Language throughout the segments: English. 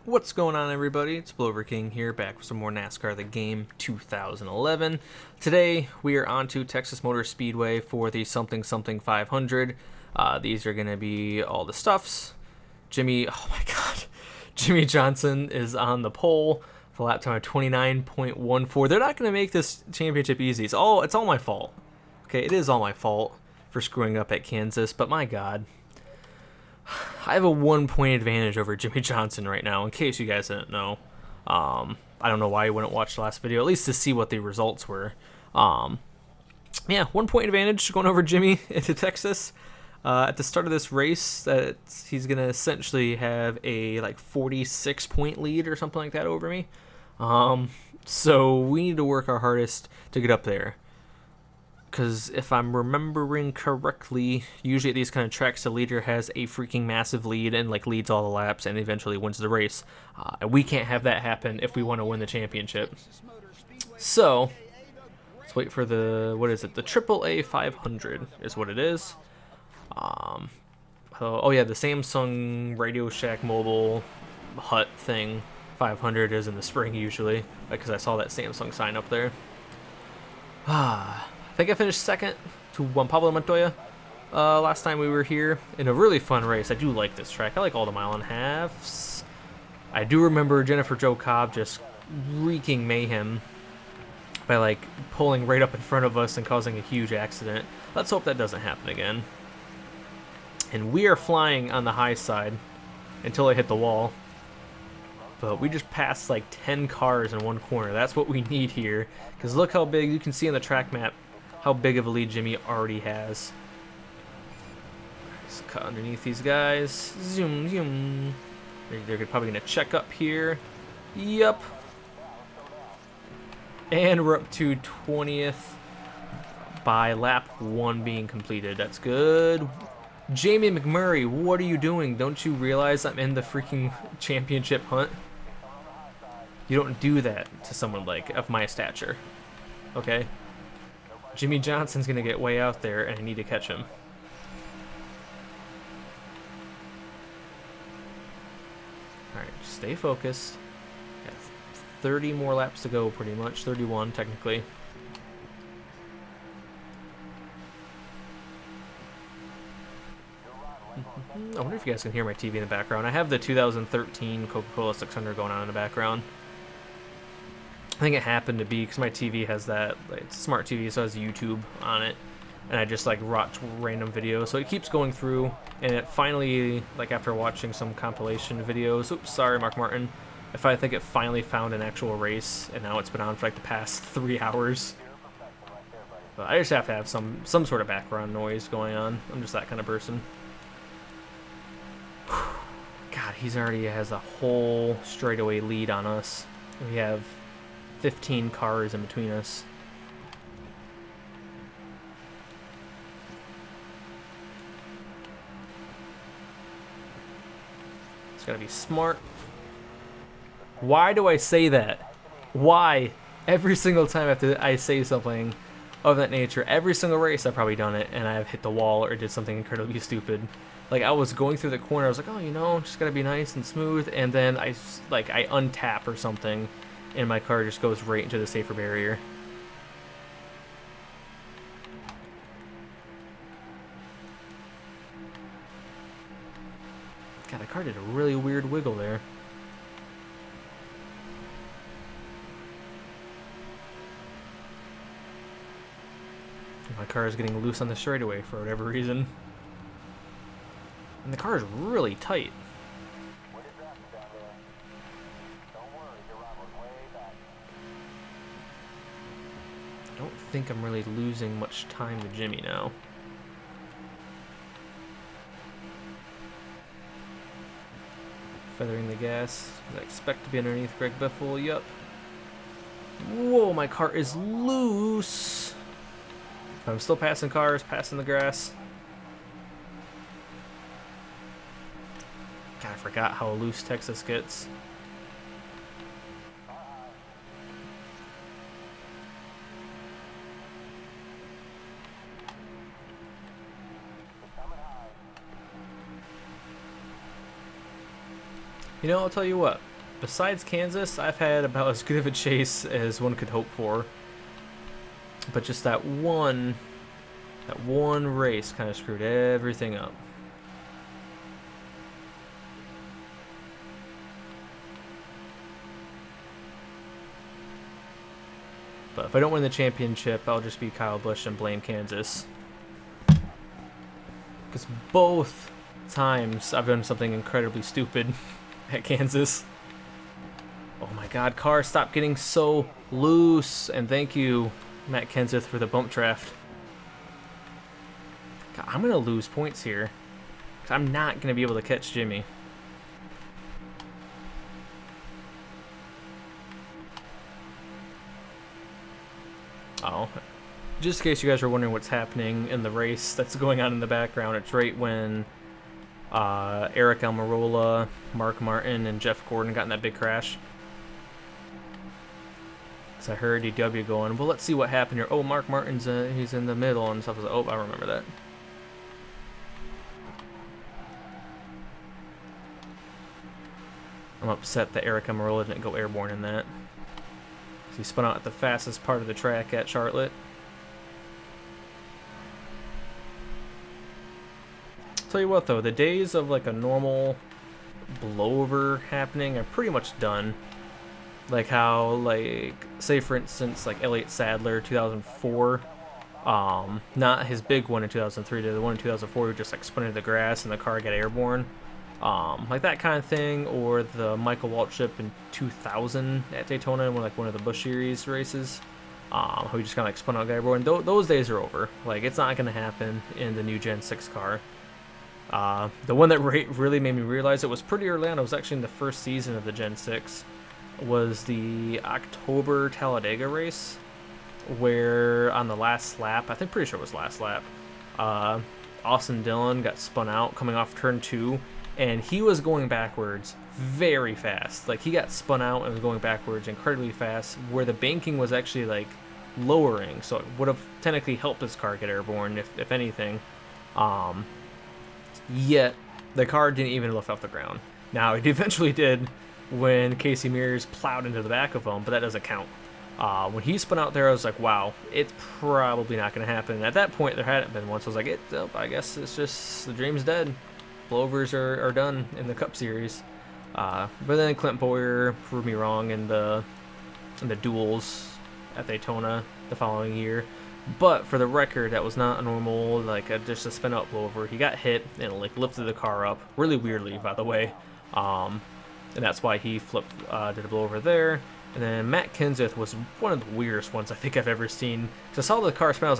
What's going on, everybody? It's Blover King here, back with some more NASCAR The Game 2011. Today, we are on to Texas Motor Speedway for the something 500. These are going to be all the stuffs. Oh my god, Jimmie Johnson is on the pole for a lap time of 29.14. They're not going to make this championship easy. It's all my fault. Okay, it is all my fault for screwing up at Kansas, but my god. I have a 1-point advantage over Jimmie Johnson right now, in case you guys didn't know. I don't know why you wouldn't watch the last video, at least to see what the results were. Yeah, 1-point advantage going over Jimmie into Texas. At the start of this race, he's going to essentially have a 46-point lead or something like that over me. So we need to work our hardest to get up there. Because if I'm remembering correctly, usually at these kind of tracks, the leader has a freaking massive lead and leads all the laps and eventually wins the race. And we can't have that happen if we want to win the championship. So let's wait for the, what is it? The AAA 500 is what it is. Oh yeah, the Samsung Radio Shack mobile hut thing 500 is in the spring usually, because I saw that Samsung sign up there. I think I finished second to Juan Pablo Montoya last time we were here in a really fun race. I do like this track. I like all the mile and halves. I do remember Jennifer Jo Cobb just wreaking mayhem by pulling right up in front of us and causing a huge accident. Let's hope that doesn't happen again. And we are flying on the high side until I hit the wall. But we just passed 10 cars in one corner. That's what we need here. Because look how big, you can see on the track map how big of a lead Jimmie already has. Let's cut underneath these guys. Zoom, zoom. They're probably going to check up here. Yup. And we're up to 20th by lap 1 being completed. That's good. Jamie McMurray, what are you doing? Don't you realize I'm in the freaking championship hunt? You don't do that to someone of my stature. Okay? Jimmie Johnson's going to get way out there, and I need to catch him. Alright, stay focused. Got 30 more laps to go, pretty much. 31, technically. I wonder if you guys can hear my TV in the background. I have the 2013 Coca-Cola 600 going on in the background. I think it happened to be because my TV has that, it's a smart TV, so it has YouTube on it, and I just watch random videos, so it keeps going through, and it finally, after watching some compilation videos, oops, sorry Mark Martin, I think it finally found an actual race, and now it's been on for the past 3 hours. But I just have to have some sort of background noise going on. I'm just that kind of person. God, he's already has a whole straightaway lead on us. We have 15 cars in between us. It's gotta be smart. Why do I say that? Why? Every single time after I say something of that nature, every single race I've probably done it, and I've hit the wall or did something incredibly stupid. I was going through the corner, I was like, oh, just gotta be nice and smooth, and then I untap or something, and my car just goes right into the safer barrier. God, the car did a really weird wiggle there. My car is getting loose on the straightaway for whatever reason. And the car is really tight. I don't think I'm really losing much time to Jimmie now. Feathering the gas. I expect to be underneath Greg Biffle. Yup. Whoa, my car is loose. I'm still passing cars, passing the grass. God, I forgot how loose Texas gets. You know, I'll tell you what. besides Kansas, I've had about as good of a chase as one could hope for. But just that one race kind of screwed everything up. But if I don't win the championship, I'll just be Kyle Busch and blame Kansas. Because both times I've done something incredibly stupid at Kansas. Oh my god, car, stop getting so loose. And thank you, Matt Kenseth, for the bump draft. God, I'm going to lose points here. I'm not going to be able to catch Jimmie. Oh, just in case you guys are wondering what's happening in the race that's going on in the background, it's right when Eric Almirola, Mark Martin, and Jeff Gordon got in that big crash. Because I heard DW going, well, let's see what happened here. Oh, Mark Martin's he's in the middle and stuff. I was like, oh, I remember that. I'm upset that Eric Almirola didn't go airborne in that. He spun out at the fastest part of the track at Charlotte. Tell you what though, the days of like a normal blowover happening are pretty much done. Like how, like, say for instance, like Elliott Sadler 2004, not his big one in 2003, the one in 2004 who just like spun into the grass and the car got airborne. Like that kind of thing, or the Michael Waltrip in 2000 at Daytona in one of the Busch Series races, who just kind of like spun out airborne. Those days are over. Like, it's not going to happen in the new Gen 6 car. The one that really made me realize it was pretty early on, it was actually in the first season of the Gen 6, was the October Talladega race, where on the last lap, I think pretty sure it was last lap, Austin Dillon got spun out coming off turn 2, and he was going backwards very fast. Like, he got spun out and was going backwards incredibly fast, where the banking was actually like lowering, so it would have technically helped his car get airborne if anything. Yet the car didn't even lift off the ground. Now, it eventually did when Casey Mears plowed into the back of him, but that doesn't count. When he spun out there, I was like, wow, it's probably not going to happen. And at that point, there hadn't been one, so I was like, I guess it's just, the dream's dead. Blowovers are done in the Cup Series. But then Clint Bowyer proved me wrong in the duels at Daytona the following year. But for the record, that was not a normal, like, just a spin out blowover. He got hit and it, like, lifted the car up really weirdly, by the way. And that's why he flipped, did a blowover there. And then Matt Kenseth was one of the weirdest ones I think I've ever seen. Because I saw the car spin, I was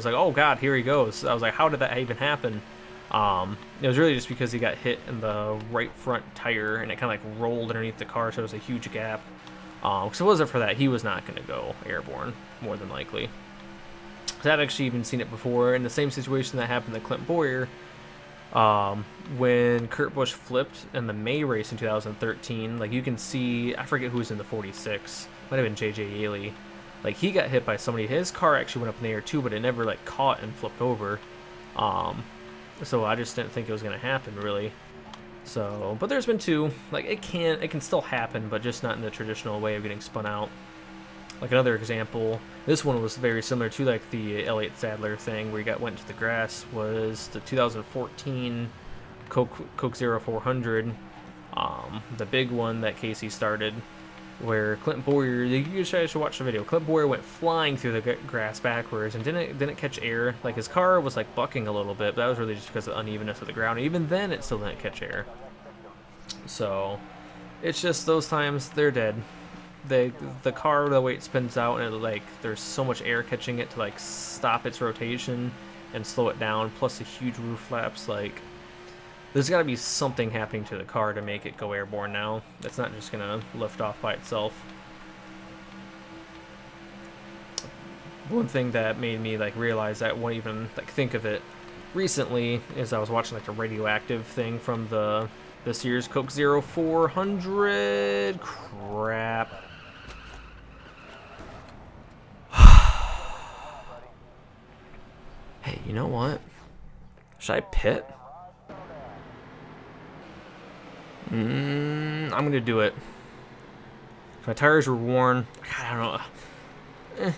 like, oh god, here he goes. I was like, how did that even happen? It was really just because he got hit in the right front tire and it kind of like rolled underneath the car, so there was a huge gap. Because if it wasn't for that, he was not going to go airborne, more than likely. Because I've actually even seen it before in the same situation that happened to Clint Bowyer. When Kurt Busch flipped in the May race in 2013, like, you can see, I forget who was in the 46, might have been J.J. Yaley. Like, he got hit by somebody. His car actually went up in the air too, but it never like caught and flipped over. So I just didn't think it was going to happen, really. So, but there's been two. Like, it can still happen, but just not in the traditional way of getting spun out. Like, another example, this one was very similar to like the Elliott Sadler thing, where he went to the grass, was the 2014 Coke Zero 400, the big one that Casey started, where Clint Bowyer, you should watch the video. Clint Bowyer went flying through the grass backwards and didn't catch air. Like, his car was like bucking a little bit, but that was really just because of the unevenness of the ground. Even then, it still didn't catch air. So it's just those times, they're dead. The car, the way it spins out, and it, like, there's so much air catching it to like stop its rotation and slow it down, plus the huge roof flaps. Like, there's got to be something happening to the car to make it go airborne now. It's not just gonna lift off by itself. One thing that made me like realize that, won't even like think of it recently, is I was watching like a radioactive thing from the Sears Coke Zero 400. Crap. Hey, you know what? Should I pit? I'm gonna do it. My tires were worn. I don't know.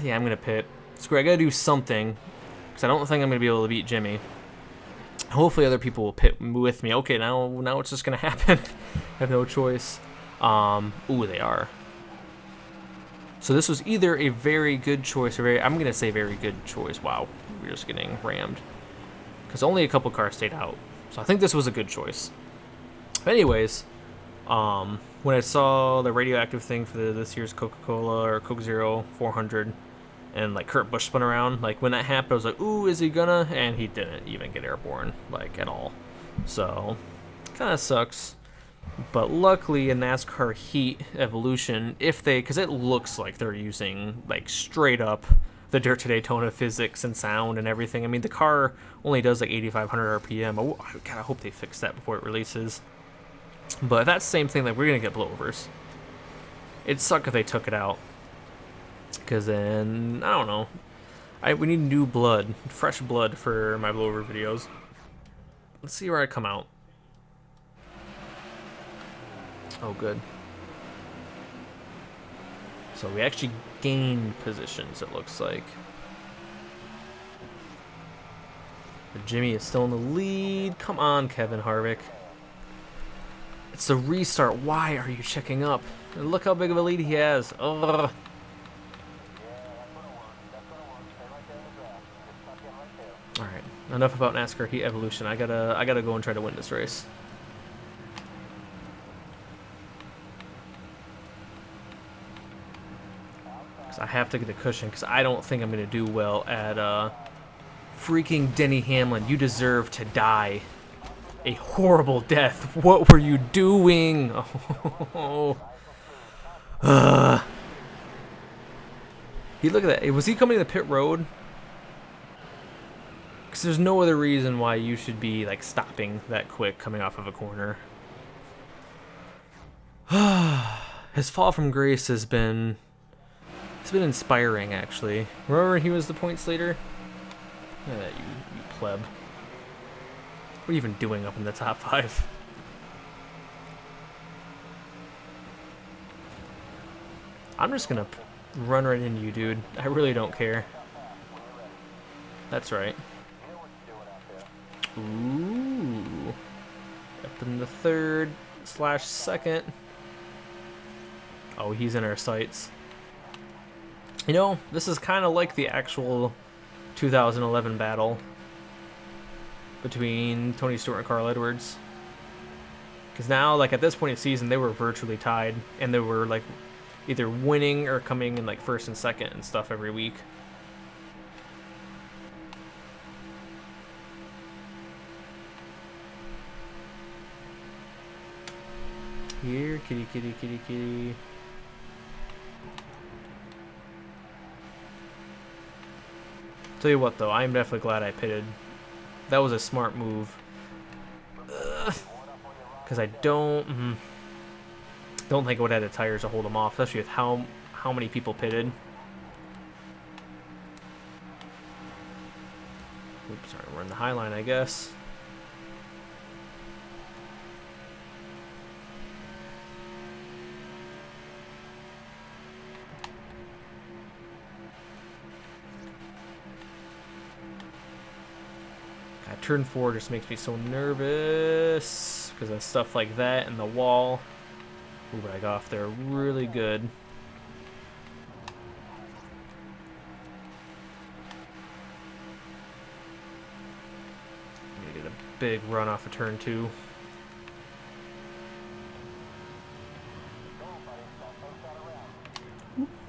Yeah, I'm gonna pit. Screw it, I gotta do something, because I don't think I'm gonna be able to beat Jimmie. Hopefully other people will pit with me. Okay, now it's just gonna happen. I have no choice. Ooh, they are. So this was either a very good choice or I'm gonna say very good choice. Wow, we're just getting rammed. Because only a couple cars stayed out. So I think this was a good choice. But anyways, when I saw the radioactive thing for this year's Coca-Cola or Coke Zero 400, and like Kurt Busch spun around, like when that happened, I was like, ooh, is he gonna? And he didn't even get airborne, like at all. So, kind of sucks. But luckily in NASCAR Heat Evolution, because it looks like they're using like straight up the Dirt to Daytona physics and sound and everything. I mean, the car only does like 8,500 RPM. Oh, God, I hope they fix that before it releases. But that's the same thing, like we're gonna get blowovers. It'd suck if they took it out, because then I don't know. We need new blood, fresh blood for my blowover videos. Let's see where I come out. Oh, good. So we actually gained positions, it looks like. But Jimmie is still in the lead. Come on, Kevin Harvick. It's a restart. Why are you checking up? And look how big of a lead he has. Ugh. Alright, enough about NASCAR Heat Evolution. I gotta go and try to win this race. I have to get a cushion because I don't think I'm going to do well at freaking Denny Hamlin. You deserve to die a horrible death. What were you doing? Oh. Look at that. Was he coming to the pit road? Because there's no other reason why you should be like stopping that quick coming off of a corner. His fall from grace has been... It's been inspiring, actually. Remember he was the points leader? Look at that, you pleb. What are you even doing up in the top 5? I'm just gonna run right into you, dude. I really don't care. That's right. Ooh. Up in the 3rd/2nd. Oh, he's in our sights. You know, this is kind of like the actual 2011 battle between Tony Stewart and Carl Edwards. Because now, like at this point in the season, they were virtually tied, and they were like either winning or coming in like 1st and 2nd and stuff every week. Here, kitty, kitty, kitty, kitty. Tell you what, though, I'm definitely glad I pitted. That was a smart move. Because I don't think I would have had the tires to hold them off, especially with how many people pitted. Oops, sorry, we're in the high line, I guess. Turn 4 just makes me so nervous because of stuff like that and the wall. Ooh, but I got off there really good. I'm gonna get a big run off of turn 2.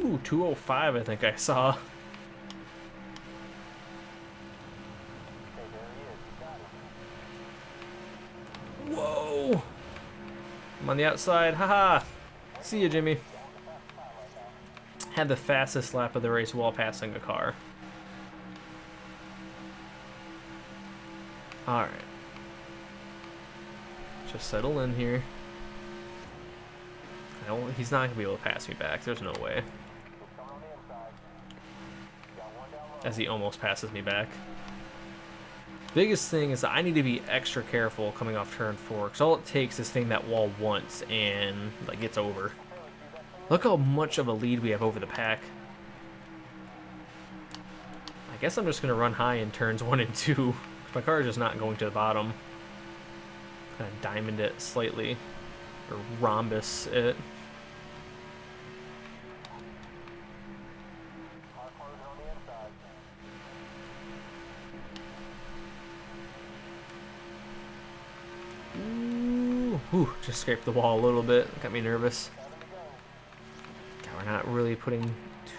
Ooh, 205 I think I saw. Whoa! I'm on the outside. Haha! See ya, Jimmie. Had the fastest lap of the race while passing a car. Alright. Just settle in here. He's not going to be able to pass me back. There's no way. As he almost passes me back. Biggest thing is that I need to be extra careful coming off turn 4, because all it takes is hitting that wall once and like it's over. Look how much of a lead we have over the pack. I guess I'm just going to run high in turns 1 and 2. My car is just not going to the bottom. Kind of diamond it slightly. Or rhombus it. Ooh, just scraped the wall a little bit. Got me nervous. God, we're not really putting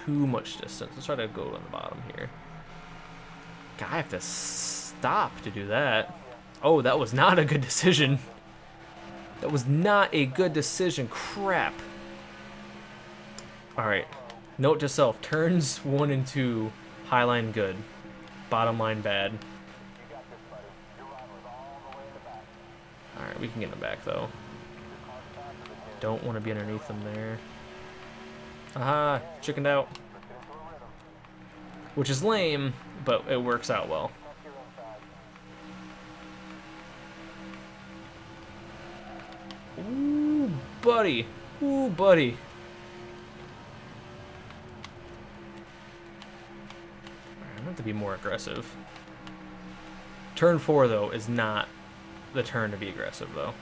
too much distance. Let's try to go on the bottom here. God, I have to stop to do that. Oh, that was not a good decision. That was not a good decision. Crap. Alright. Note to self. Turns 1 and 2. High line good. Bottom line bad. Alright, we can get in the back, though. Don't want to be underneath them there. Aha! Chickened out. Which is lame, but it works out well. Ooh, buddy. Ooh, buddy. I'm going to have to be more aggressive. Turn 4, though, is not the turn to be aggressive, though.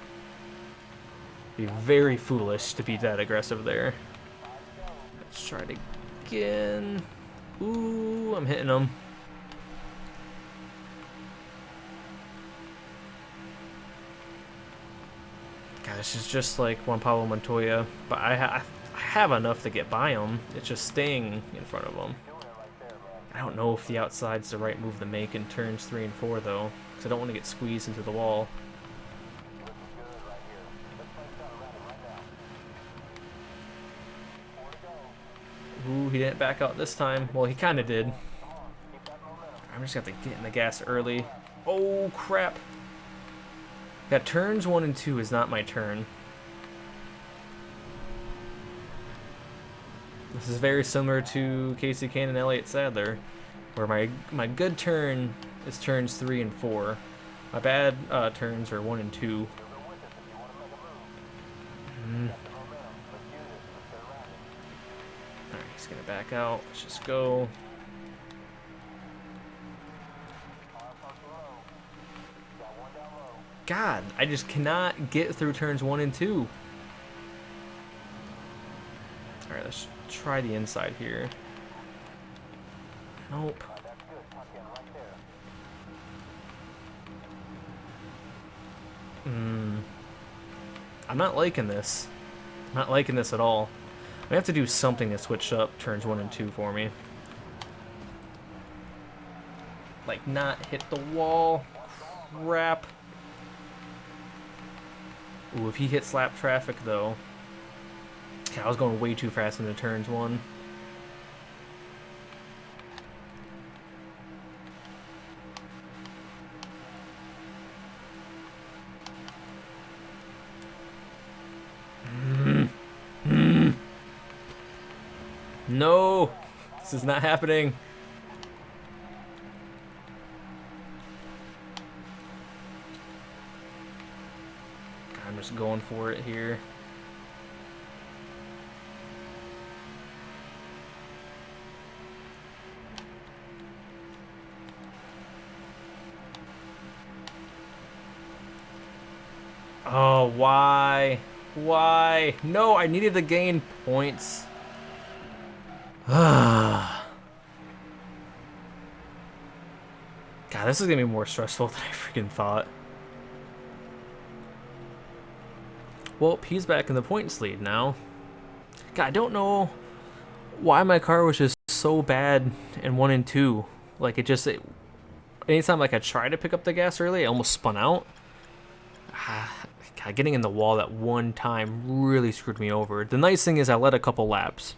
Be very foolish to be that aggressive there. Let's try it again. Ooh, I'm hitting them. God, this is just like Juan Pablo Montoya, but I have enough to get by him. It's just staying in front of him. I don't know if the outside's the right move to make in turns 3 and 4, though, because I don't want to get squeezed into the wall. Ooh, he didn't back out this time. Well, he kind of did. I'm just going to have to get in the gas early. Oh, crap. Yeah, turns 1 and 2 is not my turn. This is very similar to Casey Kane and Elliott Sadler, where my good turn is turns 3 and 4. My bad turns are 1 and 2. Alright, he's gonna back out. Let's just go. God, I just cannot get through turns 1 and 2. Alright, let's try the inside here. Nope. I'm not liking this. I'm not liking this at all. I have to do something to switch up turns 1 and 2 for me. Like, not hit the wall. Crap. Ooh, if he hits lap traffic, though. God, I was going way too fast into turns 1. No! This is not happening. I'm just going for it here. Oh, why? Why? No, I needed to gain points. God, this is gonna be more stressful than I freaking thought. Well, he's back in the points lead now. God, I don't know why my car was just so bad in 1 and 2. Like, anytime like I tried to pick up the gas early, I almost spun out. God, getting in the wall that one time really screwed me over. The nice thing is I led a couple laps.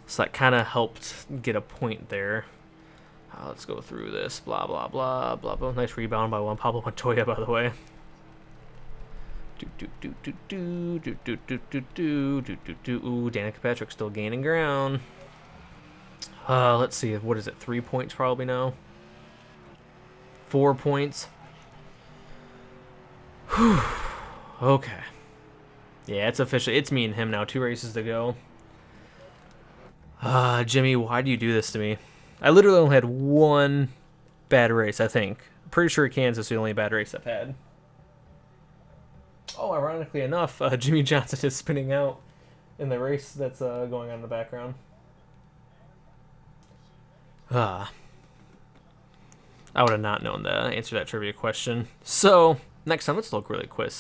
So that kind of helped get a point there. Let's go through this. Blah, blah, blah, blah, blah. Nice rebound by Juan Pablo Montoya, by the way. Ooh, Danica Patrick still gaining ground. Let's see. What is it? 3 points probably now. 4 points. Whew. Okay. Yeah, it's official. It's me and him now. 2 races to go. Jimmy, why do you do this to me? I literally only had one bad race, I think. Pretty sure Kansas is the only bad race I've had. Oh, ironically enough, Jimmie Johnson is spinning out in the race that's going on in the background. I would have not known the answer to that trivia question. So, next time, let's look really quick.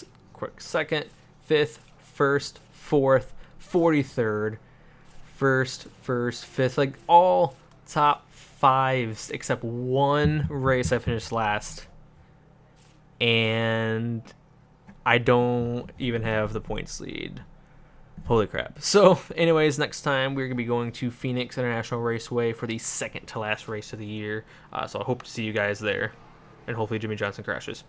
Second, fifth, first, fourth, 43rd, first, fifth. Like, all top 5s except one race I finished last. And I don't even have the points lead. Holy crap. So, anyways, next time we're going to be going to Phoenix International Raceway for the second to last race of the year. So I hope to see you guys there. And hopefully Jimmie Johnson crashes.